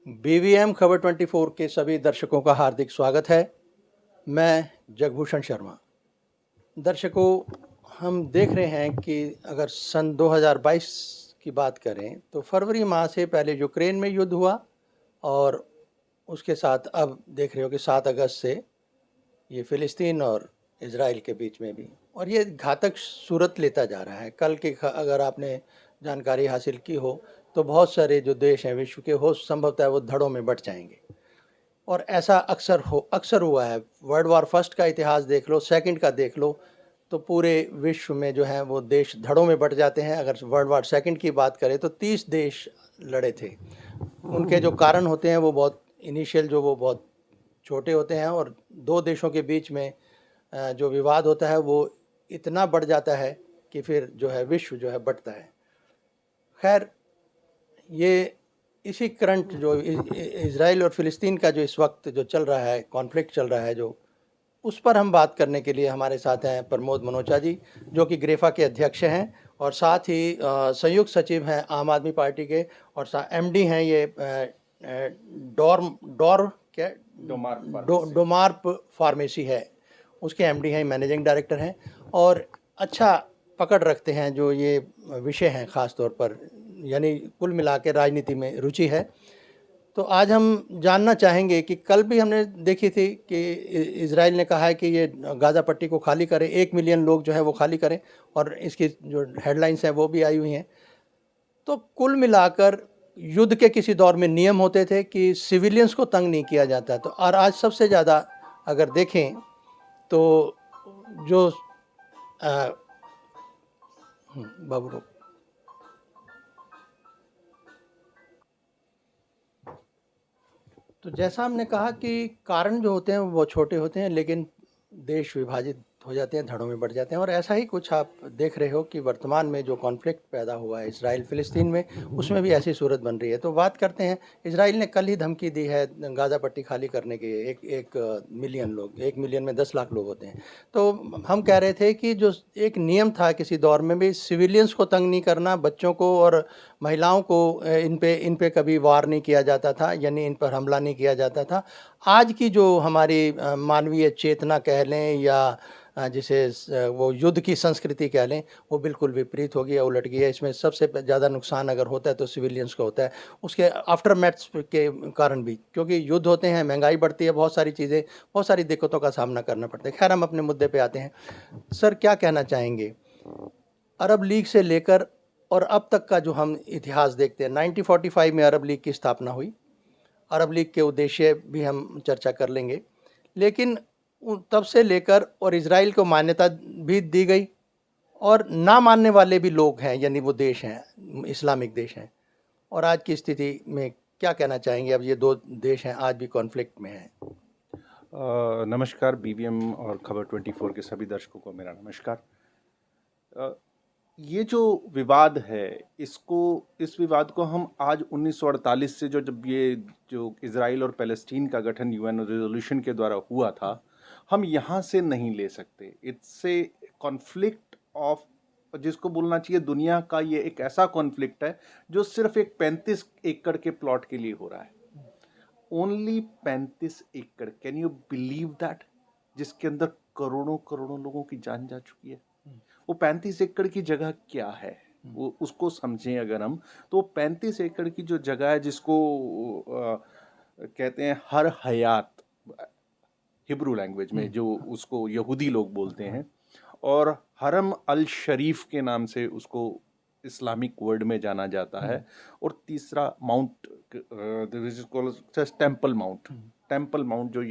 BVM खबर 24 के सभी दर्शकों का हार्दिक स्वागत है। मैं जगभूषण शर्मा। दर्शकों, हम देख रहे हैं कि अगर सन 2022 की बात करें तो फरवरी माह से पहले यूक्रेन में युद्ध हुआ और उसके साथ अब देख रहे हो कि 7 अगस्त से ये फ़िलिस्तीन और इज़राइल के बीच में भी, और ये घातक सूरत लेता जा रहा है। कल की अगर आपने जानकारी हासिल की हो तो बहुत सारे जो देश हैं विश्व के, हो संभवतः वो धड़ों में बट जाएंगे। और ऐसा अक्सर हुआ है। वर्ल्ड वॉर फर्स्ट का इतिहास देख लो, सेकंड का देख लो, तो पूरे विश्व में जो है वो देश धड़ों में बट जाते हैं। अगर वर्ल्ड वॉर सेकंड की बात करें तो 30 देश लड़े थे। उनके जो कारण होते हैं वो बहुत इनिशियल, जो वो बहुत छोटे होते हैं, और दो देशों के बीच में जो विवाद होता है वो इतना बढ़ जाता है कि फिर जो है विश्व जो है बटता है। खैर, ये इसी करंट जो इज़राइल और फ़िलिस्तीन का जो इस वक्त जो चल रहा है, कॉन्फ्लिक्ट चल रहा है, जो उस पर हम बात करने के लिए हमारे साथ हैं प्रमोद मनोचा जी, जो कि ग्रेफा के अध्यक्ष हैं और साथ ही संयुक्त सचिव हैं आम आदमी पार्टी के, और एमडी हैं ये डोमार्प फार्मेसी है, उसके एमडी हैं, मैनेजिंग डायरेक्टर हैं, और अच्छा पकड़ रखते हैं जो ये विषय हैं ख़ास तौर पर, यानी कुल मिला के राजनीति में रुचि है। तो आज हम जानना चाहेंगे कि कल भी हमने देखी थी कि इज़राइल ने कहा है कि ये गाज़ा पट्टी को खाली करें, 1 मिलियन लोग जो है वो खाली करें, और इसकी जो हेडलाइंस हैं वो भी आई हुई हैं। तो कुल मिलाकर युद्ध के किसी दौर में नियम होते थे कि सिविलियंस को तंग नहीं किया जाता, तो और आज सबसे ज़्यादा अगर देखें तो जो बाबू, तो जैसा हमने कहा कि कारण जो होते हैं वो छोटे होते हैं, लेकिन देश विभाजित हो जाते हैं, धड़ों में बढ़ जाते हैं। और ऐसा ही कुछ आप देख रहे हो कि वर्तमान में जो कॉन्फ्लिक्ट पैदा हुआ है इसराइल फ़िलिस्तीन में, उसमें भी ऐसी सूरत बन रही है। तो बात करते हैं, इसराइल ने कल ही धमकी दी है गाज़ा पट्टी खाली करने की। एक मिलियन लोग, 1 मिलियन में 10 लाख लोग होते हैं। तो हम कह रहे थे कि जो एक नियम था किसी दौर में भी, सिविलियंस को तंग नहीं करना, बच्चों को और महिलाओं को इन पे कभी वार नहीं किया जाता था, यानी इन पर हमला नहीं किया जाता था। आज की जो हमारी मानवीय चेतना कह लें, या जिसे वो युद्ध की संस्कृति कह लें, वो बिल्कुल विपरीत हो गई है, उलट गई है। इसमें सबसे ज़्यादा नुकसान अगर होता है तो सिविलियंस को होता है, उसके आफ्टर मैथ्स के कारण भी, क्योंकि युद्ध होते हैं, महंगाई बढ़ती है, बहुत सारी चीज़ें, बहुत सारी दिक्कतों का सामना करना पड़ता है। खैर, हम अपने मुद्दे पे आते हैं। सर, क्या कहना चाहेंगे? अरब लीग से लेकर और अब तक का जो हम इतिहास देखते हैं, 1945 में अरब लीग की स्थापना हुई। अरब लीग के उद्देश्य भी हम चर्चा कर लेंगे, लेकिन तब से लेकर और इज़राइल को मान्यता भी दी गई, और ना मानने वाले भी लोग हैं, यानी वो देश हैं, इस्लामिक देश हैं। और आज की स्थिति में क्या कहना चाहेंगे? अब ये दो देश हैं, आज भी कॉन्फ्लिक्ट में हैं। नमस्कार बीवीएम और खबर 24 के सभी दर्शकों को मेरा नमस्कार। ये जो विवाद है, इस विवाद को हम आज 1948 से जब ये जो इज़राइल और पैलेस्टीन का गठन यूएन रेजोल्यूशन के द्वारा हुआ था, हम यहाँ से नहीं ले सकते। इट्स ए कॉन्फ्लिक्ट ऑफ, जिसको बोलना चाहिए दुनिया का ये एक ऐसा कॉन्फ्लिक्ट है जो सिर्फ एक 35 एकड़ के प्लॉट के लिए हो रहा है। ओनली 35 एकड़, कैन यू बिलीव दैट? जिसके अंदर करोड़ों करोड़ों लोगों की जान जा चुकी है। वो 35 एकड़ की जगह क्या है, वो उसको समझें अगर हम, तो 35 एकड़ की जो जगह है, जिसको कहते हैं हर हयात, हिब्रू लैंग्वेज में जो उसको यहूदी लोग बोलते हैं, और हरम अल शरीफ के नाम से उसको इस्लामिक वर्ड में जाना जाता है। और तीसरा माउंट, टेम्पल माउंट, जो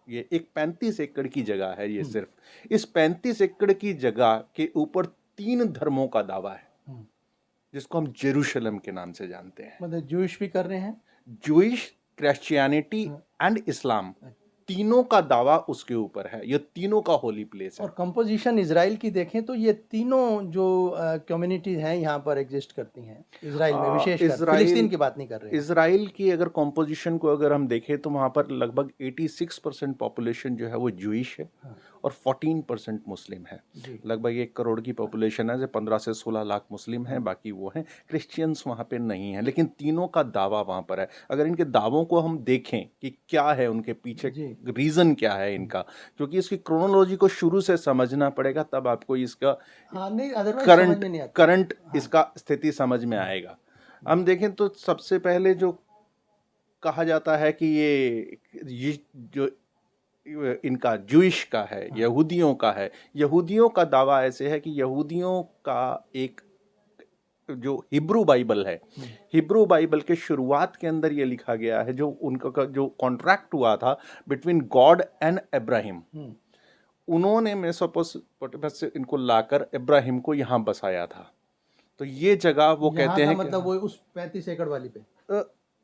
ये एक 35 एकड़ की जगह है। ये सिर्फ इस 35 एकड़ की जगह के ऊपर 3 धर्मों का दावा है, जिसको हम जेरूशलम के नाम से जानते हैं। मतलब जूश भी कर रहे हैं, जूइश, क्रिश्चियनिटी एंड इस्लाम, तीनों का दावा उसके ऊपर है। ये तीनों का होली प्लेस है। और कंपोजिशन इजराइल की देखें तो ये तीनों जो कम्युनिटीज हैं यहाँ पर एग्जिस्ट करती हैं इजराइल में, विशेषकर फिलिस्तीन की बात नहीं कर रहे हैं। इजराइल की अगर कंपोजिशन को अगर हम देखें तो वहाँ पर लगभग 86% पॉपुलेशन जो है वो जूइश है, और 14% मुस्लिम है। जी। लगभग 1 करोड़ की पॉपुलेशन है, जो 15 से 16 लाख मुस्लिम हैं, बाकी वो हैं। क्रिश्चियंस वहाँ पे नहीं हैं, लेकिन तीनों का दावा वहाँ पर है। अगर इनके दावों को हम देखें कि क्या है उनके पीछे, जी। रीज़न क्या है इनका, क्योंकि इसकी क्रोनोलॉजी को शुरू से समझना पड़ेगा, तब आपको इसका हाँ, नहीं अदरवाइज़ समझ में नहीं आता। करंट हाँ। इसका स्थिति समझ में आएगा। हम देखें तो सबसे पहले जो कहा जाता है कि ये जो इनका ज्यूइश का है, हाँ। यहूदियों का है। यहूदियों का दावा ऐसे है कि यहूदियों का एक जो हिब्रू बाइबल है, हिब्रू बाइबल के शुरुआत के अंदर ये लिखा गया है, जो उनका जो कॉन्ट्रैक्ट हुआ था बिटवीन गॉड एंड इब्राहिम, उन्होंने मेसोपोटामिया से इनको लाकर इब्राहिम को यहाँ बसाया था। तो ये जगह वो कहते हैं मतलब वो उस 35 एकड़ वाली पे।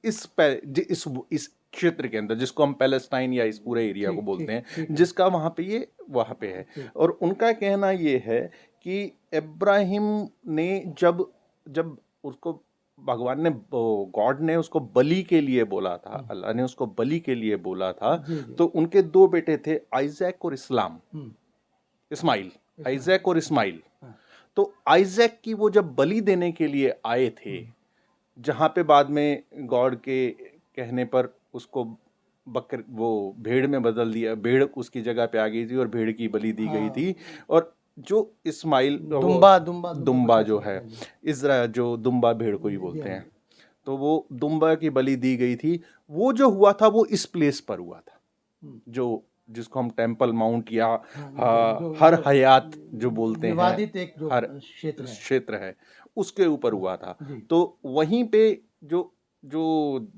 इस क्षेत्र के अंदर, जिसको हम पैलेस्टाइन या इस पूरे एरिया को बोलते हैं, जिसका वहाँ पे है। और उनका कहना ये है कि इब्राहिम ने जब उसको भगवान ने, गॉड ने उसको बलि के लिए बोला था, अल्लाह ने उसको बलि के लिए बोला था, तो उनके 2 बेटे थे, आइजैक और इस्माइल। आइजैक और इस्माइल। तो आइजैक की वो जब बलि देने के लिए आए थे, जहाँ पे बाद में गॉड के कहने पर उसको वो भेड़ में बदल दिया, भेड़ उसकी जगह पे आ गई थी और भेड़ की बलि दी गई थी। और जो इस्माइल दुम्बा जो है, इज़राइल जो दुम्बा भेड़ को ही बोलते हैं, तो वो दुम्बा की बलि दी गई थी। वो जो हुआ था वो इस प्लेस पर हुआ था, जो जिसको हम टेम्पल माउंट या हर हयात जो बोलते हैं, विवादित एक जो हर क्षेत्र है, उसके ऊपर हुआ था। तो वहीं पे जो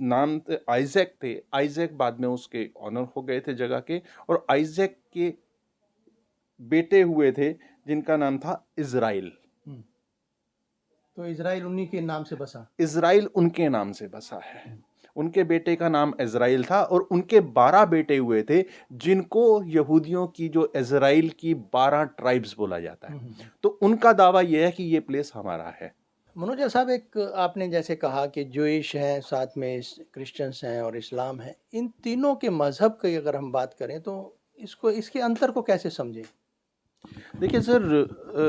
नाम आइजैक थे, आइजैक बाद में उसके ऑनर हो गए थे जगह के, और आइजैक के बेटे हुए थे जिनका नाम था इज़राइल। तो इज़राइल उन्हीं के नाम से बसा। इज़राइल उनके नाम से बसा है। उनके बेटे का नाम इज़राइल था, और उनके 12 बेटे हुए थे, जिनको यहूदियों की जो इज़राइल की 12 ट्राइब्स बोला जाता है। तो उनका दावा यह है कि ये प्लेस हमारा है। मनोज साहब, एक आपने जैसे कहा कि ज्यूइश हैं, साथ में क्रिश्चियंस हैं और इस्लाम है, इन तीनों के मज़हब की अगर हम बात करें तो इसके अंतर को कैसे समझें? देखिए सर,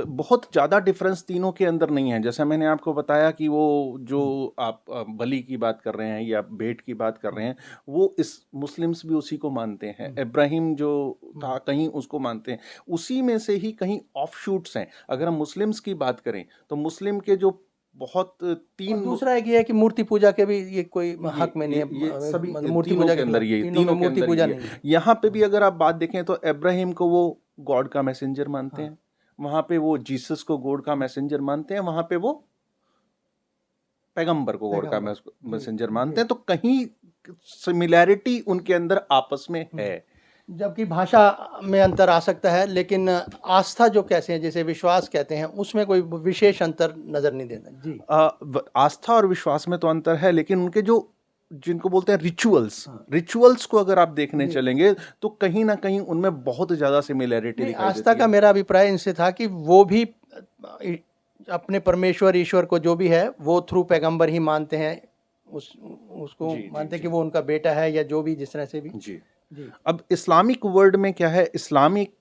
बहुत ज़्यादा डिफरेंस तीनों के अंदर नहीं है। जैसा मैंने आपको बताया कि वो जो आप बलि की बात कर रहे हैं या भेंट की बात कर रहे हैं, वो इस मुस्लिम्स भी उसी को मानते हैं। इब्राहिम जो था कहीं उसको मानते हैं, उसी में से ही कहीं ऑफशूट्स हैं। अगर हम मुस्लिम्स की बात करें तो मुस्लिम के जो बहुत और 3 दूसरा एक ये है कि मूर्ति पूजा के भी ये कोई हक में नहीं है। ये सभी मूर्ति तीनों पूजा के अंदर ये तीनों में मूर्ति पूजा नहीं है। यहाँ पे भी अगर आप बात देखें तो इब्राहिम को वो गॉड का मैसेंजर मानते हैं, वहां पे वो जीसस को गॉड का मैसेंजर मानते हैं, वहां पे वो पैगंबर को गॉड का मैसेंजर मानते हैं। तो कहीं सिमिलैरिटी उनके अंदर आपस में है। जबकि भाषा में अंतर आ सकता है, लेकिन आस्था जो कैसे है, जैसे विश्वास कहते हैं, उसमें कोई विशेष अंतर नजर नहीं देता। जी। आस्था और विश्वास में तो अंतर है, लेकिन उनके जिनको बोलते हैं रिचुअल्स को अगर आप देखने चलेंगे तो कहीं ना कहीं उनमें बहुत ज्यादा सिमिलैरिटी दिखाई देती है। आस्था का मेरा अभिप्राय इनसे था कि वो भी अपने परमेश्वर ईश्वर को जो भी है वो थ्रू पैगंबर ही मानते हैं, उसको मानते हैं कि वो उनका बेटा है या जो भी, जिस तरह से भी। जी। अब इस्लामिक वर्ल्ड में क्या है, इस्लामिक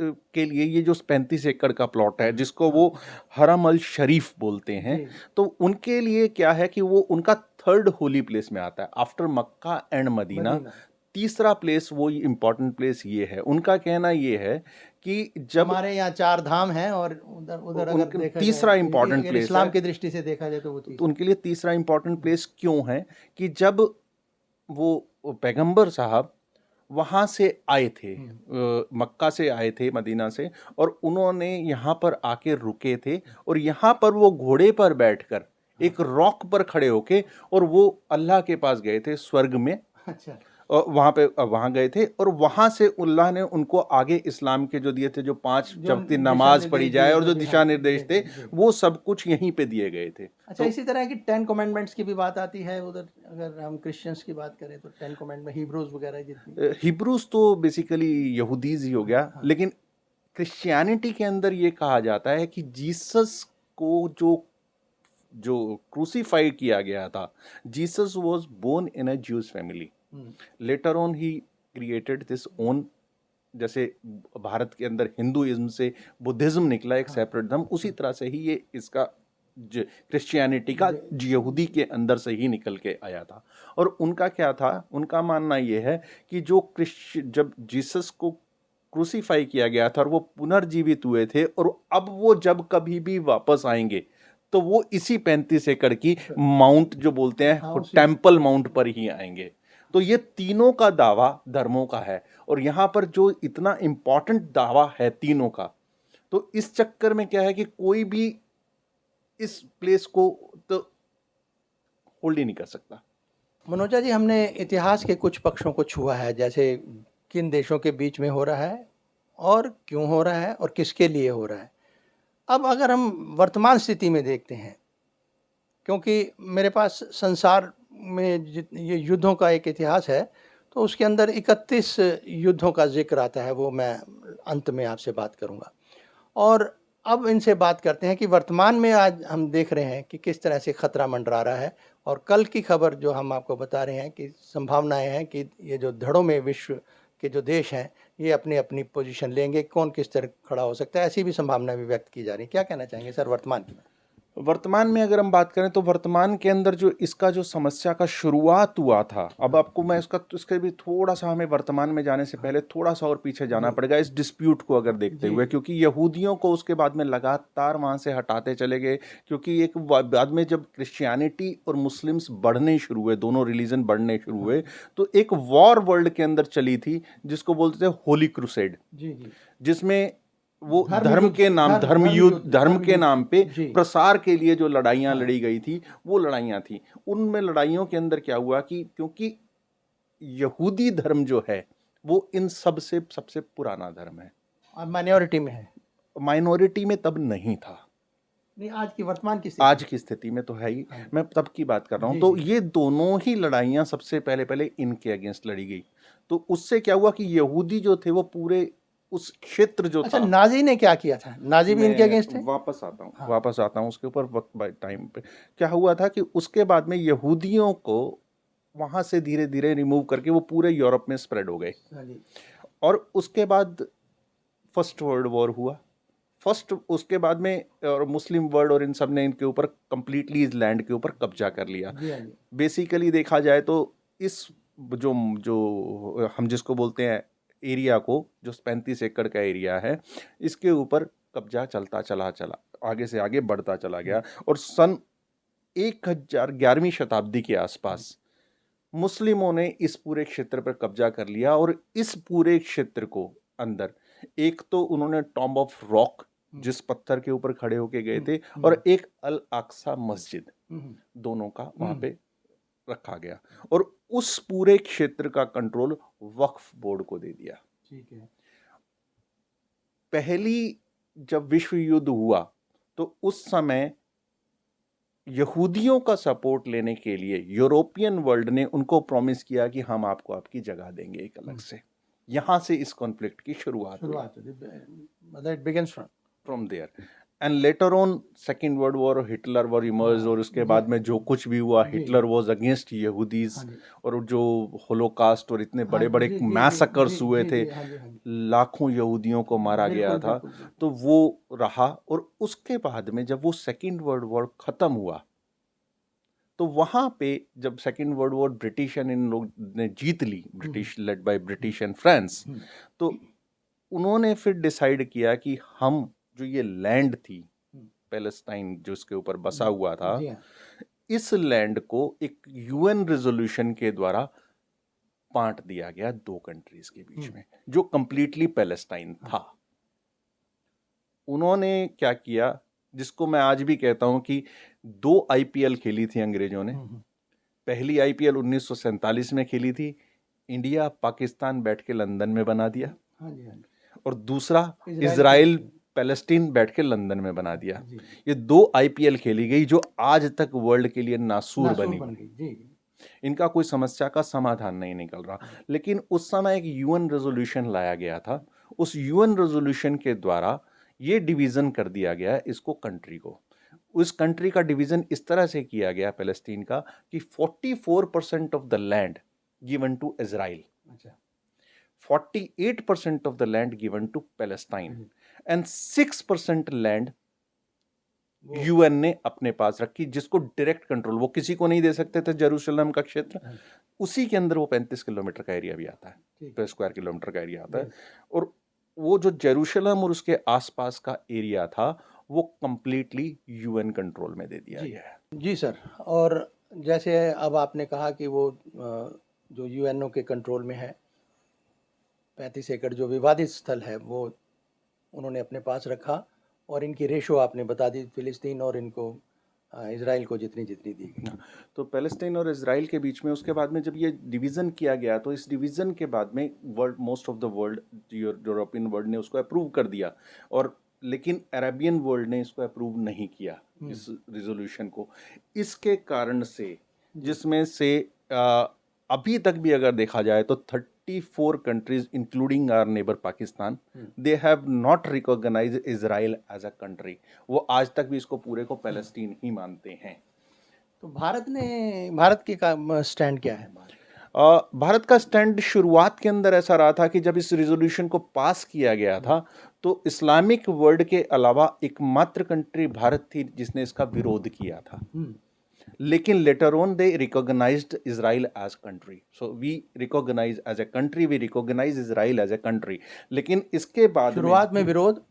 के लिए ये जो 35 एकड़ का प्लॉट है, जिसको वो हरम अल शरीफ बोलते हैं, तो उनके लिए क्या है कि वो उनका 3rd होली प्लेस में आता है आफ्टर मक्का एंड मदीना। तीसरा प्लेस, वो इम्पोर्टेंट प्लेस ये है। उनका कहना ये है कि जब हमारे यहाँ 4 धाम हैं और उधर अगर देखा तीसरा इम्पोर्टेंट प्लेस इस्लाम की दृष्टि से देखा जाए तो उनके लिए तीसरा इम्पोर्टेंट प्लेस क्यों है कि जब वो पैगंबर साहब वहाँ से आए थे, मक्का से आए थे, मदीना से, और उन्होंने यहाँ पर आके रुके थे, और यहाँ पर वो घोड़े पर बैठकर एक रॉक पर खड़े होके और वो अल्लाह के पास गए थे स्वर्ग में। अच्छा। वहाँ गए थे, और वहाँ से अल्लाह ने उनको आगे इस्लाम के जो दिए थे, जो 5 वक्त नमाज पढ़ी जाए और जो दिशा निर्देश थे, वो सब कुछ यहीं पे दिए गए थे। अच्छा, इसी तरह की 10 कमांडमेंट्स की भी बात आती है उधर। अगर हम क्रिश्चियंस की बात करें तो 10 कमांडमेंट, हिब्रूज वगैरह जितनी, हिब्रूज तो बेसिकली यहूदीज ही हो गया। लेकिन क्रिश्चियनिटी के अंदर ये कहा जाता है कि जीसस को जो क्रूसीफाइड किया गया था, Jesus was born in a Jews family. Later on he created this own जैसे भारत के अंदर हिंदुइज्म से बुद्धिज्म निकला एक सेपरेट धर्म, उसी तरह से ही ये इसका क्रिश्चियनिटी का यहूदी के अंदर से ही निकल के आया था। और उनका क्या था, उनका मानना ये है कि जब जीसस को क्रूसीफाई किया गया था और वो पुनर्जीवित हुए थे, और अब वो जब कभी भी वापस आएंगे तो वो इसी 35 एकड़ की माउंट जो बोलते हैं टेम्पल माउंट पर ही आएंगे। तो ये तीनों का दावा धर्मों का है, और यहाँ पर जो इतना इंपॉर्टेंट दावा है तीनों का, तो इस चक्कर में क्या है कि कोई भी इस प्लेस को तो होल्ड ही नहीं कर सकता। मनोजा जी, हमने इतिहास के कुछ पक्षों को छुआ है, जैसे किन देशों के बीच में हो रहा है और क्यों हो रहा है और किसके लिए हो रहा है। अब अगर हम वर्तमान स्थिति में देखते हैं, क्योंकि मेरे पास संसार में ये युद्धों का एक इतिहास है, तो उसके अंदर 31 युद्धों का जिक्र आता है, वो मैं अंत में आपसे बात करूंगा। और अब इनसे बात करते हैं कि वर्तमान में आज हम देख रहे हैं कि किस तरह से खतरा मंडरा रहा है, और कल की खबर जो हम आपको बता रहे हैं कि संभावनाएं हैं कि ये जो धड़ों में विश्व के जो देश हैं ये अपनी अपनी पोजीशन लेंगे, कौन किस तरह खड़ा हो सकता है, ऐसी भी संभावना भी व्यक्त की जा रही है। क्या कहना चाहेंगे सर वर्तमान की? वर्तमान में अगर हम बात करें तो वर्तमान के अंदर जो इसका जो समस्या का शुरुआत हुआ था, अब आपको मैं इसके भी थोड़ा सा, हमें वर्तमान में जाने से पहले थोड़ा सा और पीछे जाना पड़ेगा इस डिस्प्यूट को अगर देखते हुए, क्योंकि यहूदियों को उसके बाद में लगातार वहाँ से हटाते चले गए, क्योंकि एक बाद में जब क्रिश्चियनिटी और मुस्लिम्स बढ़ने शुरू हुए, दोनों रिलीजन बढ़ने शुरू हुए, तो एक वॉर वर्ल्ड के अंदर चली थी जिसको बोलते थे होली क्रूसेड, जिसमें वो धर्म के नाम पे प्रसार के लिए जो लड़ाइयाँ लड़ी गई थी, वो लड़ाइयाँ थी। उनमें लड़ाइयों के अंदर क्या हुआ कि क्योंकि यहूदी धर्म जो है वो इन सब से सबसे पुराना धर्म है और माइनॉरिटी में है। माइनॉरिटी में तब नहीं था, नहीं, आज की वर्तमान की आज की स्थिति में तो है ही, मैं तब की बात कर रहा हूँ। तो ये दोनों ही लड़ाइयाँ सबसे पहले इनके अगेंस्ट लड़ी गई। तो उससे क्या हुआ कि यहूदी जो थे वो पूरे उस क्षेत्र जो था। नाजी ने क्या किया था? नाजी भी इनके अगेंस्ट है। वापस आता हूँ उसके ऊपर वक्त बाय टाइम पे। क्या हुआ था कि उसके बाद में यहूदियों को वहां से धीरे धीरे रिमूव करके वो पूरे यूरोप में स्प्रेड हो गए, और उसके बाद फर्स्ट वर्ल्ड वॉर हुआ। उसके बाद में और मुस्लिम वर्ल्ड और इन सब ने इनके ऊपर कंप्लीटली इस लैंड के ऊपर कब्जा कर लिया। बेसिकली देखा जाए तो इस जो हम जिसको बोलते हैं एरिया को, जो 35 एकड़ का एरिया है, इसके ऊपर कब्जा चलता चला आगे से आगे बढ़ता चला गया। और सन 1011वीं शताब्दी के आसपास मुस्लिमों ने इस पूरे क्षेत्र पर कब्जा कर लिया, और इस पूरे क्षेत्र को अंदर एक तो उन्होंने टॉम्ब ऑफ रॉक, जिस पत्थर के ऊपर खड़े होके गए थे, और एक अल अक्सा मस्जिद, दोनों का वहां पे रखा गया, और उस पूरे क्षेत्र का कंट्रोल वक्फ बोर्ड को दे दिया। ठीक है। पहली जब विश्व युद्ध हुआ तो उस समय यहूदियों का सपोर्ट लेने के लिए यूरोपियन वर्ल्ड ने उनको प्रॉमिस किया कि हम आपको आपकी जगह देंगे एक अलग से। यहां से इस कॉन्फ्लिक्ट की शुरुआत from there, and later on second world war, Hitler war emerge, और उसके बाद में जो कुछ भी हुआ, हिटलर वॉज अगेंस्ट यहूदीज, और जो होलोकास्ट और इतने बड़े बड़े मैसेकर्स हुए थे, लाखों यहूदियों को मारा गया था, तो वो रहा। और उसके बाद में जब वो सेकेंड वर्ल्ड वॉर खत्म हुआ, तो वहां पे जब second world war British and इन लोग ने जीत ली, British led by British and France, तो उन्होंने फिर डिसाइड किया कि हम जो ये लैंड थी पैलेस्टाइन जो इसके ऊपर बसा हुआ था, इस लैंड को एक यूएन रेजोल्यूशन के द्वारा बांट दिया गया दो कंट्रीज के बीच में, जो कंप्लीटली पैलेस्टाइन था। उन्होंने क्या किया, जिसको मैं आज भी कहता हूं कि 2 आईपीएल खेली थी अंग्रेजों ने। पहली आईपीएल 1947 में खेली थी, इंडिया पाकिस्तान बैठ के लंदन में बना दिया, और दूसरा इजराइल पैलेस्टीन बैठ के लंदन में बना दिया। ये 2 आईपीएल खेली गई जो आज तक वर्ल्ड के लिए नासूर बनी। इनका कोई समस्या का समाधान नहीं निकल रहा। लेकिन उस समय एक यूएन रेजोल्यूशन लाया गया था, उस यूएन रेजोल्यूशन के द्वारा ये डिवीजन कर दिया गया इसको, कंट्री को। उस कंट्री का डिवीजन इस तरह से किया गया पैलेस्टीन का कि 44% of the land given to Israel, 48% of the land given to Palestine and 6% land UN ने अपने पास रखी, जिसको डायरेक्ट कंट्रोल, वो किसी को नहीं दे सकते थे जेरूशलम का क्षेत्र, उसी के अंदर वो 35 किलोमीटर का एरिया भी आता है, पर स्क्वायर किलोमीटर का एरिया आता है, और वो जो जेरूशलम और उसके आसपास का एरिया था वो कंप्लीटली यूएन कंट्रोल में दे दिया गया है। जी सर, और जैसे अब आपने कहा कि वो जो यूएनओ के कंट्रोल में है 35 एकड़ जो विवादित स्थल है वो उन्होंने अपने पास रखा, और इनकी रेशो आपने बता दी फिलिस्तीन और इनको इजराइल को जितनी जितनी दी गई। तो पैलेस्टाइन और इजराइल के बीच में उसके बाद में जब ये डिवीज़न किया गया तो इस डिवीज़न के बाद में most of the world, European world ने उसको अप्रूव कर दिया, और लेकिन अरेबियन वर्ल्ड ने इसको अप्रूव नहीं किया इस रिजोल्यूशन को। इसके कारण से, जिसमें से अभी तक भी अगर देखा जाए तो 34 countries including our neighbor Pakistan, they have not recognized Israel as a country. वो आज तक भी इसको पूरे को पैलेस्टीन ही मानते हैं। तो भारत की का स्टैंड क्या है? भारत का स्टैंड शुरुआत के अंदर ऐसा रहा था कि जब इस रिजोल्यूशन को पास किया गया था तो इस्लामिक वर्ल्ड के अलावा एकमात्र कंट्री भारत थी जिसने इसका विरोध किया था, लेकिन later on they recognised Israel as country. So we recognise as a country, we recognise Israel as a country. लेकिन इसके बाद शुरुआत में विरोध,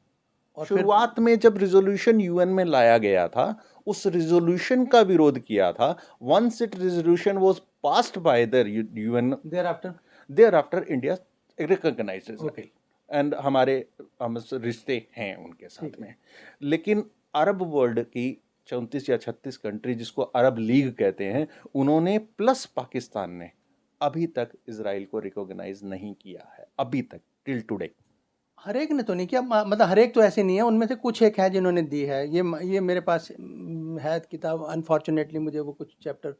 और शुरुआत में जब रिजोल्यूशन यूएन में लाया गया था उस रिजोल्यूशन का विरोध किया था। Once it resolution was passed by the UN, thereafter India recognised Israel, and हमारे रिश्ते हैं उनके साथ में। लेकिन अरब वर्ल्ड की 34 या 36 कंट्री, जिसको अरब लीग कहते हैं, उन्होंने प्लस पाकिस्तान ने अभी तक इजराइल को रिकॉग्नाइज नहीं किया है, अभी तक टिल टुडे। हर एक ने तो नहीं किया, मतलब हर एक तो ऐसे नहीं है, उनमें से कुछ एक है जिन्होंने दी है। ये मेरे पास है किताब, अनफॉर्चुनेटली मुझे वो कुछ चैप्टर,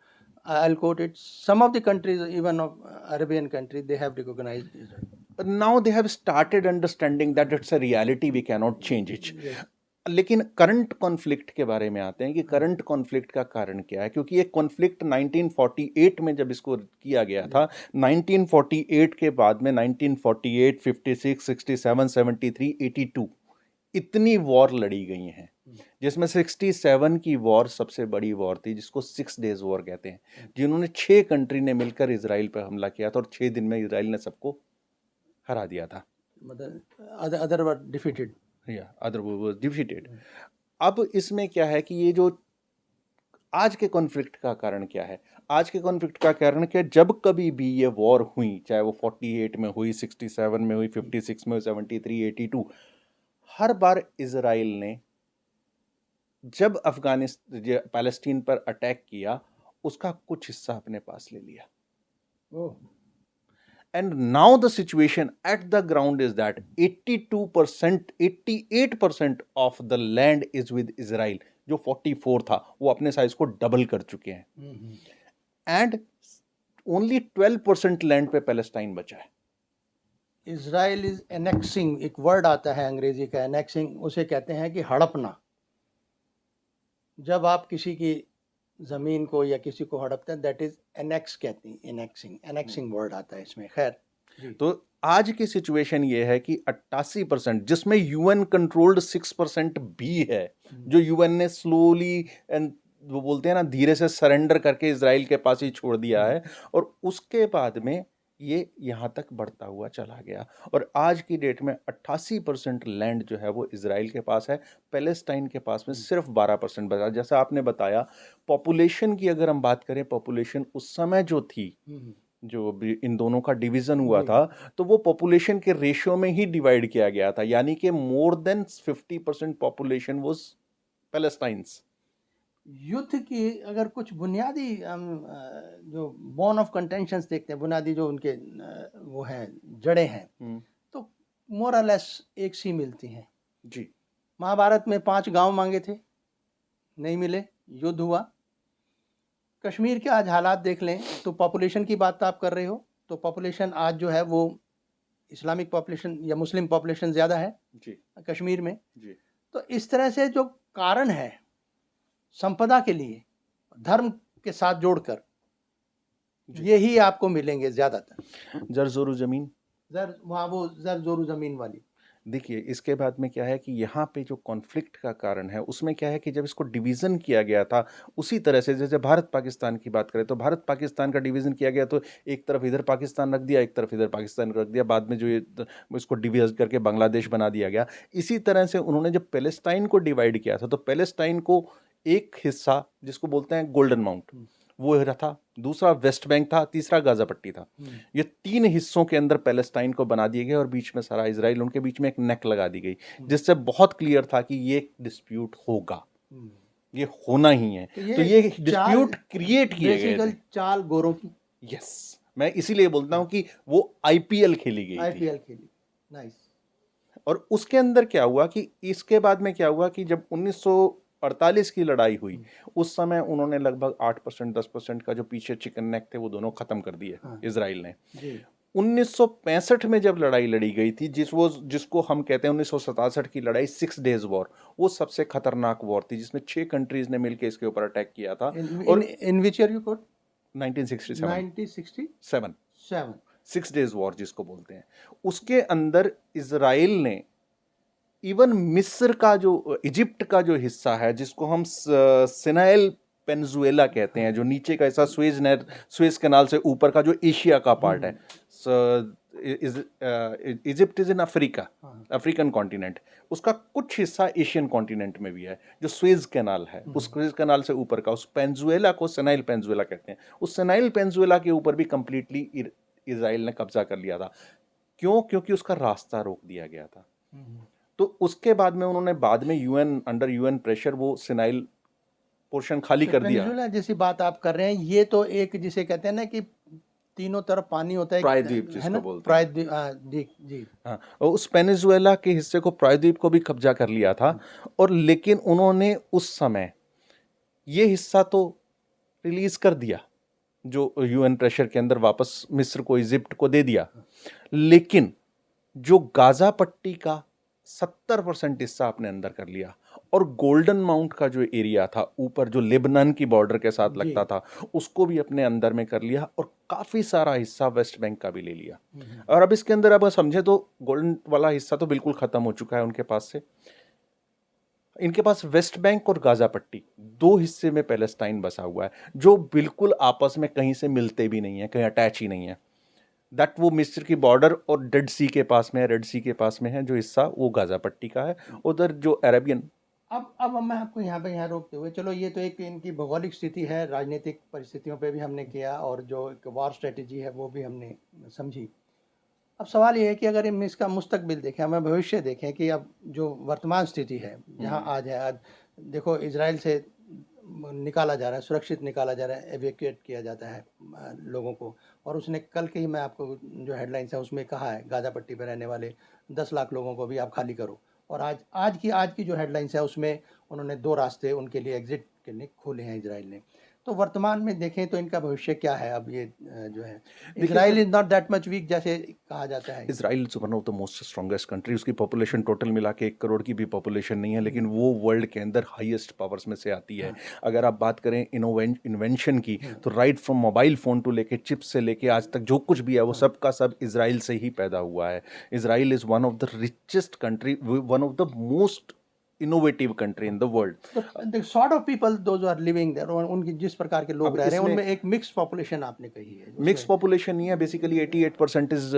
I will quote it, some of the countries even of Arabian country they have recognised Israel. Now they have started understanding that it's a reality, we can not change it. लेकिन current conflict के बारे में आते हैं कि current conflict का कारण क्या है, क्योंकि ये कॉन्फ्लिक्ट 1948 में जब इसको किया गया था, 1948 के बाद में 1948, 56, 67, 73, 82 इतनी वॉर लड़ी गई हैं, जिसमें 67 की वॉर सबसे बड़ी वॉर थी, जिसको 6 days वॉर कहते हैं, जिन्होंने 6 कंट्री ने मिलकर इजराइल पर हमला किया था और 6 दिन में इजराइल ने सबको हरा दिया था, मतलब other were defeated, other was defeated. अब इसमें क्या है कि ये जो आज के कॉन्फ्लिक्ट का कारण क्या है, आज के कॉन्फ्लिक्ट का कारण क्या, जब कभी भी ये वॉर हुई, चाहे वो 48 में हुई, 67 में हुई, 56 में हुई, 73, 82, हर बार इजराइल ने जब अफगानिस्तान पैलेस्टीन पर अटैक किया उसका कुछ हिस्सा अपने पास ले लिया। And now the situation at the ground is that 82%, 88% of the land is with Israel, जो 44 था वो अपने साइज को डबल कर चुके हैं, and only 12% लैंड पे पैलेस्टाइन बचा है। इजराइल इज एनेक्सिंग, एक वर्ड आता है अंग्रेजी का एनेक्सिंग, उसे कहते हैं कि हड़पना। जब आप किसी की ज़मीन को या किसी को हड़पते हैं, दैट इज एनेक्स कहती हैं, एनेक्सिंग वर्ड आता है इसमें। खैर, तो आज की सिचुएशन ये है कि 88%, जिसमें यूएन कंट्रोल्ड 6% भी है, जो यूएन ने स्लोली एंड वो बोलते हैं ना धीरे से सरेंडर करके इजराइल के पास ही छोड़ दिया है, और उसके बाद में ये यहाँ तक बढ़ता हुआ चला गया, और आज की डेट में 88% लैंड जो है वो इजराइल के पास है, पैलेस्टाइन के पास में सिर्फ 12% बचा। जैसा आपने बताया, पॉपुलेशन की अगर हम बात करें, पॉपुलेशन उस समय जो थी, जो इन दोनों का डिवीज़न हुआ था, तो वो पॉपुलेशन के रेशियो में ही डिवाइड किया गया था, यानी कि मोर देन 50% पॉपुलेशन वाज पैलेस्टाइन्स। युद्ध की अगर कुछ बुनियादी जो बोन ऑफ कंटेंशंस देखते हैं, बुनियादी जो उनके वो हैं जड़ें हैं, तो मोर और लेस एक सी मिलती हैं जी। महाभारत में 5 गांव मांगे थे, नहीं मिले, युद्ध हुआ। कश्मीर के आज हालात देख लें तो पॉपुलेशन की बात आप कर रहे हो, तो पॉपुलेशन आज जो है वो इस्लामिक पॉपुलेशन या मुस्लिम पॉपुलेशन ज़्यादा है जी कश्मीर में जी। तो इस तरह से जो कारण है संपदा के लिए धर्म के साथ जोड़कर, यही आपको मिलेंगे ज़्यादातर। जरज़ोर ज़मीन, जर वहाँ वो जर जोरू ज़मीन वाली। देखिए, इसके बाद में क्या है कि यहाँ पे जो कॉन्फ्लिक्ट का कारण है, उसमें क्या है कि जब इसको डिवीज़न किया गया था, उसी तरह से जैसे भारत-पाकिस्तान की बात करें, तो भारत-पाकिस्तान का डिवीज़न किया गया तो एक तरफ इधर पाकिस्तान रख दिया, एक तरफ इधर पाकिस्तान रख दिया। बाद में जो ये इसको डिवाइड करके बांग्लादेश बना दिया गया। इसी तरह से उन्होंने जब पैलेस्टाइन को डिवाइड किया था, तो पैलेस्टाइन को एक हिस्सा जिसको बोलते हैं गोल्डन माउंट, वो था, दूसरा वेस्ट बैंक था, तीसरा गाजा पट्टी था। ये 3 हिस्सों के अंदर पैलेस्टाइन को बना दिए गए और बीच में सारा इजराइल, उनके बीच में एक नेक लगा दी गई, जिससे बहुत क्लियर था कि ये एक डिस्प्यूट होगा, ये होना ही है। तो ये डिस्प्यूट क्रिएट किए गए थे। चाल गोरों की। यस, मैं इसीलिए बोलता हूं कि वो आईपीएल खेली गई थी। आईपीएल खेली, नाइस। और उसके अंदर क्या हुआ कि इसके बाद में क्या हुआ कि जब 1948 की लड़ाई हुई, उस समय उन्होंने लगभग 8% 10% का जो पीछे चिकन नेक थे वो दोनों खत्म कर दिए, इजराइल ने। 1965 में जब लड़ाई लड़ी गई थी, जिसको हम कहते हैं 1967 की लड़ाई, 6 डेज वॉर, वो सबसे खतरनाक वॉर थी, जिसमें 6 कंट्रीज ने मिलकर इसके ऊपर अटैक किया था। और in which year you quote? 1967 7 6 days war जिसको बोलते हैं। उसके अंदर इजराइल ने इवन मिस्र का जो, इजिप्ट का जो हिस्सा है, जिसको हम सिनाइल पेनिनसुला कहते हैं, जो नीचे का हिस्सा स्वेज कैनाल से ऊपर का जो एशिया का पार्ट है, Egypt is in Africa, African continent, उसका कुछ हिस्सा एशियन कॉन्टिनेंट में भी है, जो स्वेज कैनाल है, उस स्वेज कैनाल से ऊपर का, उस पेनिनसुला को सिनाइल पेनिनसुला कहते हैं। उस सिनाइल पेनिनसुला के ऊपर भी कंप्लीटली इजराइल ने कब्जा कर लिया था। क्यों? क्योंकि उसका रास्ता रोक दिया गया था। तो उसके बाद में उन्होंने बाद में अंडर यूएन प्रेशर वो सिनाइल पोर्शन खाली कर दिया। पेनिनसुला जैसी बात आप कर रहे हैं, ये तो एक जिसे कहते हैं ना कि तीनों तरफ पानी होता है, प्रायद्वीप जिसको बोलते हैं। प्रायद्वीप, जी। हाँ, और उस पेनिनसुला के हिस्से को, प्रायद्वीप को भी कब्जा कर लिया था। और लेकिन उन्होंने उस समय ये हिस्सा तो रिलीज कर दिया, जो यूएन प्रेशर के अंदर वापस मिस्र को, इजिप्ट को दे दिया। लेकिन जो गाजा पट्टी का 70% हिस्सा अपने अंदर कर लिया, और गोल्डन माउंट का जो एरिया था ऊपर, जो लेबनान की बॉर्डर के साथ लगता था, उसको भी अपने अंदर में कर लिया, और काफी सारा हिस्सा वेस्ट बैंक का भी ले लिया। और अब इसके अंदर अब समझे तो गोल्डन वाला हिस्सा तो बिल्कुल खत्म हो चुका है उनके पास से। इनके पास वेस्ट बैंक और गाजा पट्टी, 2 हिस्से में पैलेस्टाइन बसा हुआ है, जो बिल्कुल आपस में कहीं से मिलते भी नहीं है, कहीं अटैच ही नहीं है। दैट वो मिस्र की बॉर्डर और डेड सी के पास में है, रेड सी के पास में है जो हिस्सा, वो गाजा पट्टी का है। उधर जो अरेबियन। अब मैं आपको यहाँ रोकते हुए, चलो ये तो एक इनकी भौगोलिक स्थिति है, राजनीतिक परिस्थितियों पे भी हमने किया, और जो एक वॉर स्ट्रेटेजी है वो भी हमने समझी। अब सवाल ये है कि अगर हम इसका मुस्तकबिल देखें, हमें भविष्य देखें कि अब जो वर्तमान स्थिति है, जहाँ आज है, आज देखो इजराइल से निकाला जा रहा है, सुरक्षित निकाला जा रहा है, एवेक्यूएट किया जाता है लोगों को। और उसने कल के ही, मैं आपको जो हेडलाइंस है उसमें कहा है, गाजा पट्टी पर रहने वाले 10 लाख लोगों को भी आप खाली करो। और आज की जो हेडलाइंस है उसमें उन्होंने 2 रास्ते उनके लिए एग्जिट के लिए खोले हैं इजराइल ने। तो वर्तमान में देखें तो इनका भविष्य क्या है? अब ये जो है, Israel is not that much weak जैसे कहा जाता है। Israel is one of the most strongest country. उसकी पॉपुलेशन टोटल मिला के 1 करोड़ की भी पॉपुलेशन नहीं है, लेकिन वो वर्ल्ड के अंदर हाईएस्ट पावर्स में से आती है। अगर आप बात करें इन्वेंशन की, तो right from mobile phone to लेके चिप्स से लेके आज तक जो कुछ भी है, वो सब का सब इजराइल से ही पैदा हुआ है। Israel is one of the richest country, one of the most innovative country in the world. The sort of people those are living there, उनकी जिस प्रकार के लोग रह रहे हैं, उनमें एक मिक्स पॉपुलेशन आपने कही है। मिक्स पॉपुलेशन नहीं है, बेसिकली 88% इज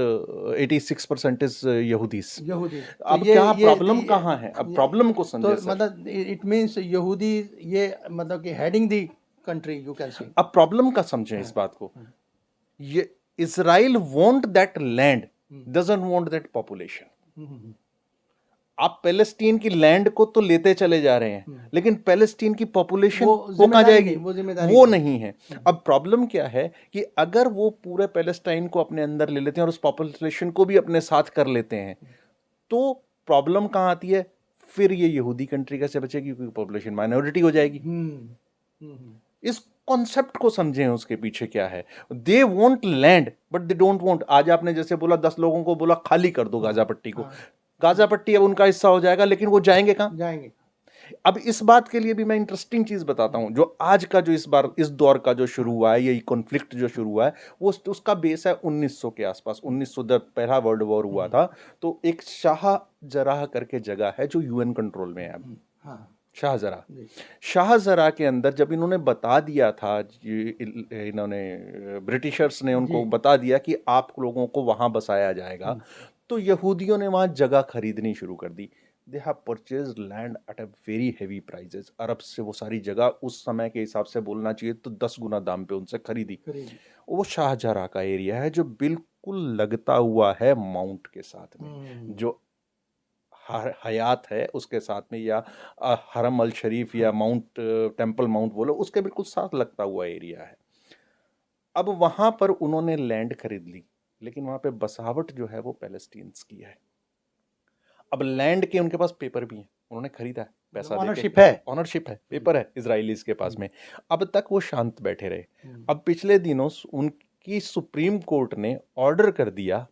86% इज यहूदीज। अब क्या प्रॉब्लम कहाँ है? अब प्रॉब्लम को समझे। तो मतलब इट मींस यहूदी, ये मतलब कि heading the country, you can say. अब प्रॉब्लम का समझे इस बात को। ये Israel want that land, doesn't want that population. आप पैलेस्टीन की लैंड को तो लेते चले जा रहे हैं, लेकिन पैलेस्टीन की पॉपुलेशन वो कहाँ जाएगी? वो नहीं है। अब प्रॉब्लम क्या है कि अगर वो पूरे पैलेस्टाइन को अपने अंदर ले लेते हैं और उस पॉपुलेशन को भी अपने साथ कर लेते हैं, तो प्रॉब्लम कहाँ आती है? फिर ये यहूदी कंट्री कैसे बचेगी? क्योंकि पॉपुलेशन माइनॉरिटी हो जाएगी। इस कॉन्सेप्ट को समझें, उसके पीछे क्या है। They want land but they don't want. आज आपने जैसे बोला, 10 लोगों को बोला खाली कर दो गाजा पट्टी को, गाजा पट्टी अब उनका हिस्सा हो जाएगा, लेकिन वो जाएंगे कहाँ? जाएंगे अब इस बात के लिए भी मैं इंटरेस्टिंग चीज बताता हूँ, जो आज का जो इस दौर का जो शुरू हुआ है, ये कॉन्फ्लिक्ट जो शुरू हुआ है, वो उसका बेस है 1900 के आसपास। 1900 जब पहला वर्ल्ड वॉर हुआ था, तो एक शाह जराह करके जगह है जो यूएन कंट्रोल में है अब। हाँ शाहजरा, जी। शाहजरा के अंदर जब इन्होंने बता दिया था, इन्होंने ब्रिटिशर्स ने उनको जी। बता दिया कि आप लोगों को वहां बसाया जाएगा, तो यहूदियों ने वहां जगह खरीदनी शुरू कर दी। They have purchase land at a very heavy prices. Arab से वो सारी जगह उस समय के हिसाब से बोलना चाहिए तो 10 गुना दाम पे उनसे खरीदी। वो शाहजरा का एरिया है जो बिल्कुल लगता हुआ है माउंट के साथ में, जो हयात है उसके साथ में, या हरम अल शरीफ या माउंट टेम्पल माउंट बोलो, उसके बिल्कुल साथ लगता हुआ एरिया है। अब वहां पर उन्होंने लैंड खरीद ली, लेकिन वहां पे बसावट जो है वो पैलेस्टीन्स की है। अब लैंड के उनके पास पेपर भी हैं, उन्होंने खरीदा है, पैसा ऑनरशिप है, ऑनरशिप है, पेपर है इजराइलीज के पास में। अब तक वो शांत बैठे रहे। अब पिछले दिनों उनकी सुप्रीम कोर्ट ने ऑर्डर कर दिया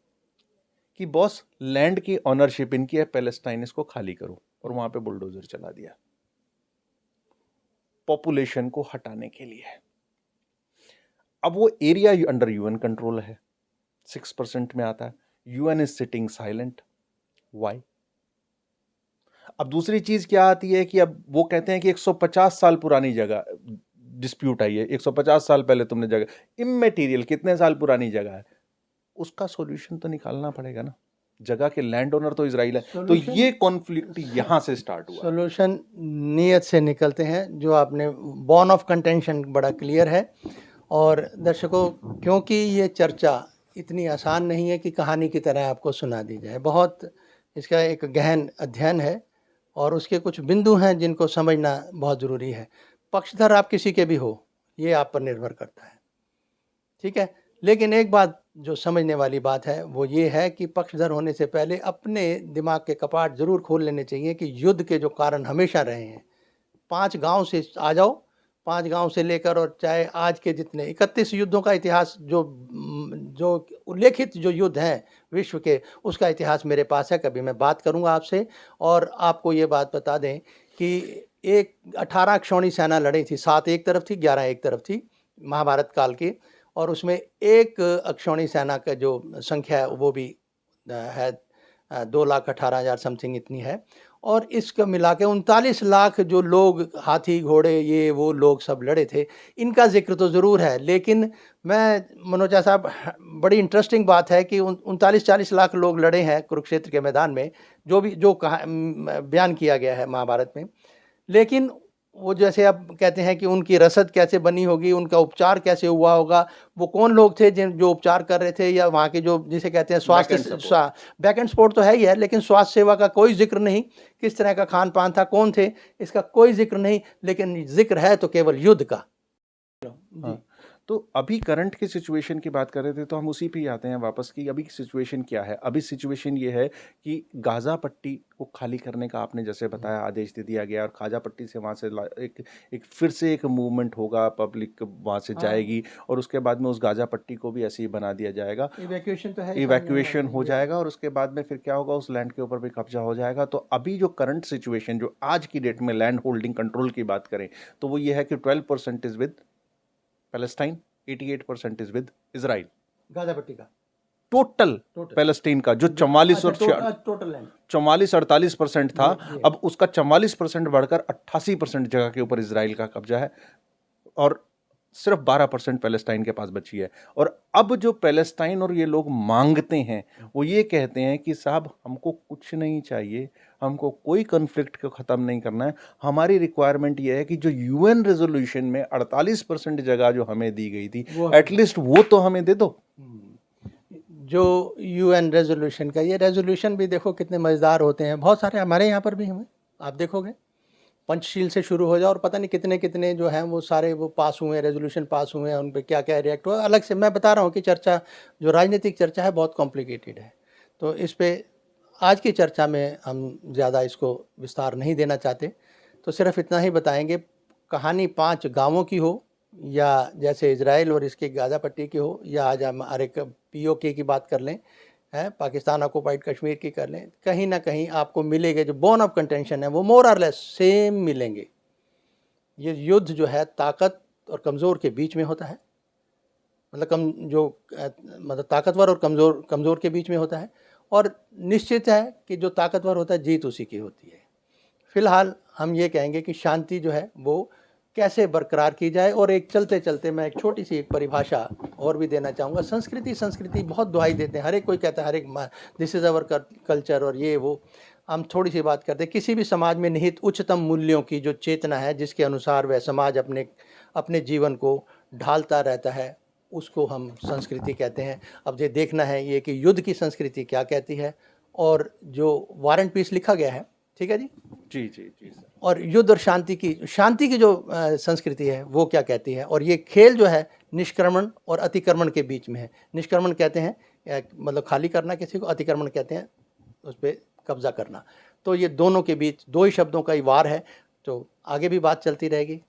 कि बॉस, लैंड की ऑनरशिप इनकी है, पैलेस्टाइन इसको खाली करो, और वहां पे बुलडोजर चला दिया पॉपुलेशन को हटाने के लिए। अब वो एरिया अंडर यूएन कंट्रोल है, 6% में आता है। UN is sitting silent. Why? अब दूसरी चीज क्या आती है कि अब वो कहते हैं कि 150 साल पुरानी जगह डिस्प्यूट आई है, 150 साल पहले तुमने जगह, इमैटेरियल कितने साल पुरानी जगह है, उसका सॉल्यूशन तो निकालना पड़ेगा ना। जगह के लैंड ओनर तो इजराइल है, तो ये कॉन्फ्लिक्ट यहां से स्टार्ट हुआ। सॉल्यूशन नीयत से निकलते हैं, जो आपने बॉर्न ऑफ कंटेंशन बड़ा क्लियर है। और दर्शकों, क्योंकि ये चर्चा इतनी आसान नहीं है कि कहानी की तरह आपको सुना दी जाए, बहुत इसका एक गहन अध्ययन है और उसके कुछ बिंदु हैं जिनको समझना बहुत ज़रूरी है। पक्षधर आप किसी के भी हो, ये आप पर निर्भर करता है, ठीक है। लेकिन एक बात जो समझने वाली बात है वो ये है कि पक्षधर होने से पहले अपने दिमाग के कपाट ज़रूर खोल लेने चाहिए कि युद्ध के जो कारण हमेशा रहे हैं, 5 गांव से आ जाओ, 5 गांव से लेकर और चाहे आज के जितने 31 युद्धों का इतिहास, जो उल्लेखित जो युद्ध हैं विश्व के, उसका इतिहास मेरे पास है, कभी मैं बात करूंगा आपसे। और आपको ये बात बता दें कि 18 अक्षौणी सेना लड़ी थी, 7 एक तरफ थी, 11 एक तरफ थी, महाभारत काल की। और उसमें एक अक्षौणी सेना का जो संख्या है वो भी है 2,18,000 समथिंग इतनी है। और इसका मिला के 39 लाख जो लोग, हाथी घोड़े ये वो लोग सब लड़े थे, इनका जिक्र तो ज़रूर है। लेकिन मैं, मनोजा साहब, बड़ी इंटरेस्टिंग बात है कि 39-40 लाख लोग लड़े हैं कुरुक्षेत्र के मैदान में, जो कहा बयान किया गया है महाभारत में। लेकिन वो जैसे आप कहते हैं कि उनकी रसद कैसे बनी होगी, उनका उपचार कैसे हुआ होगा, वो कौन लोग थे जो उपचार कर रहे थे, या वहाँ के जो जिसे कहते हैं स्वास्थ्य बैक एंड सपोर्ट तो है ही है, लेकिन स्वास्थ्य सेवा का कोई जिक्र नहीं, किस तरह का खान पान था, कौन थे, इसका कोई जिक्र नहीं। लेकिन जिक्र है तो केवल युद्ध का। हाँ, तो अभी करंट की सिचुएशन की बात कर रहे थे, तो हम उसी पे ही आते हैं वापस कि अभी की सिचुएशन क्या है। अभी सिचुएशन ये है कि गाज़ा पट्टी को खाली करने का आपने जैसे बताया आदेश दे दिया गया, और गाज़ा पट्टी से वहाँ से एक फिर से एक मूवमेंट होगा, पब्लिक वहाँ से जाएगी, और उसके बाद में उस गाज़ा पट्टी को भी ऐसे ही बना दिया जाएगा, इवैक्यूएशन तो है, इवैक्यूएशन हो जाएगा, और उसके बाद में फिर क्या होगा, उस लैंड के ऊपर भी कब्जा हो जाएगा। तो अभी जो करंट सिचुएशन, जो आज की डेट में लैंड होल्डिंग कंट्रोल की बात करें, तो वो ये है कि 12% is with Palestine, 88% is with Israel. Gaza पट्टी का टोटल पैलेस्टीन का जो 44 और टोटल लैंड 44-48% था, अब उसका 44% बढ़कर 88% जगह के ऊपर इजराइल का कब्जा है, और सिर्फ 12% पैलेस्टाइन के पास बची है। और अब जो पैलेस्टाइन और ये लोग मांगते हैं, वो ये कहते हैं कि साहब, हमको कुछ नहीं चाहिए, हमको कोई कॉन्फ्लिक्ट को ख़त्म नहीं करना है, हमारी रिक्वायरमेंट ये है कि जो यूएन रेजोल्यूशन में 48% जगह जो हमें दी गई थी, एटलीस्ट वो तो हमें दे दो। जो यूएन रेजोल्यूशन का, ये रेजोल्यूशन भी देखो कितने मज़ेदार होते हैं, बहुत सारे हमारे यहाँ पर भी हमें आप देखोगे, पंचशील से शुरू हो जाए और पता नहीं कितने कितने जो हैं वो सारे वो पास हुए हैं, रेजोल्यूशन पास हुए हैं, उन पर क्या क्या रिएक्ट हुआ। अलग से मैं बता रहा हूँ कि चर्चा, जो राजनीतिक चर्चा है, बहुत कॉम्प्लिकेटेड है, तो इस पर आज की चर्चा में हम ज़्यादा इसको विस्तार नहीं देना चाहते। तो सिर्फ इतना ही बताएंगे, कहानी 5 गाँवों की हो, या जैसे इजराइल और इसके गाज़ा पट्टी की हो, या आज हम हर एक POK की बात कर लें, है, पाकिस्तान ऑक्युपाइड कश्मीर की कर लें, कहीं ना कहीं आपको मिलेंगे जो बोन ऑफ कंटेंशन है वो मोर और लेस सेम मिलेंगे। ये युद्ध जो है ताकत और कमज़ोर के बीच में होता है, मतलब ताकतवर और कमज़ोर के बीच में होता है, और निश्चित है कि जो ताकतवर होता है जीत उसी की होती है। फ़िलहाल हम ये कहेंगे कि शांति जो है वो कैसे बरकरार की जाए। और एक चलते चलते मैं एक छोटी सी एक परिभाषा और भी देना चाहूँगा। संस्कृति बहुत दुहाई देते हैं, हर एक कोई कहता है, हर एक दिस इज़ अवर कल्चर और ये वो। हम थोड़ी सी बात करते हैं किसी भी समाज में निहित उच्चतम मूल्यों की जो चेतना है, जिसके अनुसार वह समाज अपने जीवन को ढालता रहता है, उसको हम संस्कृति कहते हैं। अब ये देखना है ये कि युद्ध की संस्कृति क्या कहती है, और जो वार एंड पीस लिखा गया है, ठीक है जी जी जी जी सर। और युद्ध और शांति की जो संस्कृति है वो क्या कहती है। और ये खेल जो है निष्क्रमण और अतिक्रमण के बीच में है। निष्क्रमण कहते हैं मतलब खाली करना किसी को, अतिक्रमण कहते हैं उस पर कब्जा करना। तो ये दोनों के बीच दो ही शब्दों का ही वार है। तो आगे भी बात चलती रहेगी।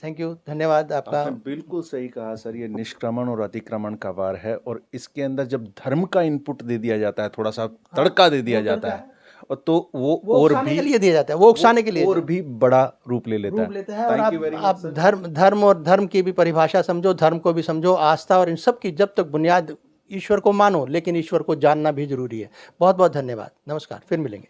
थैंक यू, धन्यवाद आपका। आपने बिल्कुल सही कहा सर, ये निष्क्रमण और अतिक्रमण का वार है, और इसके अंदर जब धर्म का इनपुट दे दिया जाता है, थोड़ा सा तड़का दे दिया जाता है, और तो वो और उकसाने भी के लिए दिया जाता है, वो उकसाने के लिए और भी बड़ा रूप ले लेता है। और थैंक यू वेरी आप मच। धर्म और धर्म की भी परिभाषा समझो, धर्म को भी समझो, आस्था और इन सब की जब तक बुनियाद ईश्वर को मानो, लेकिन ईश्वर को जानना भी जरूरी है। बहुत बहुत धन्यवाद, नमस्कार, फिर मिलेंगे।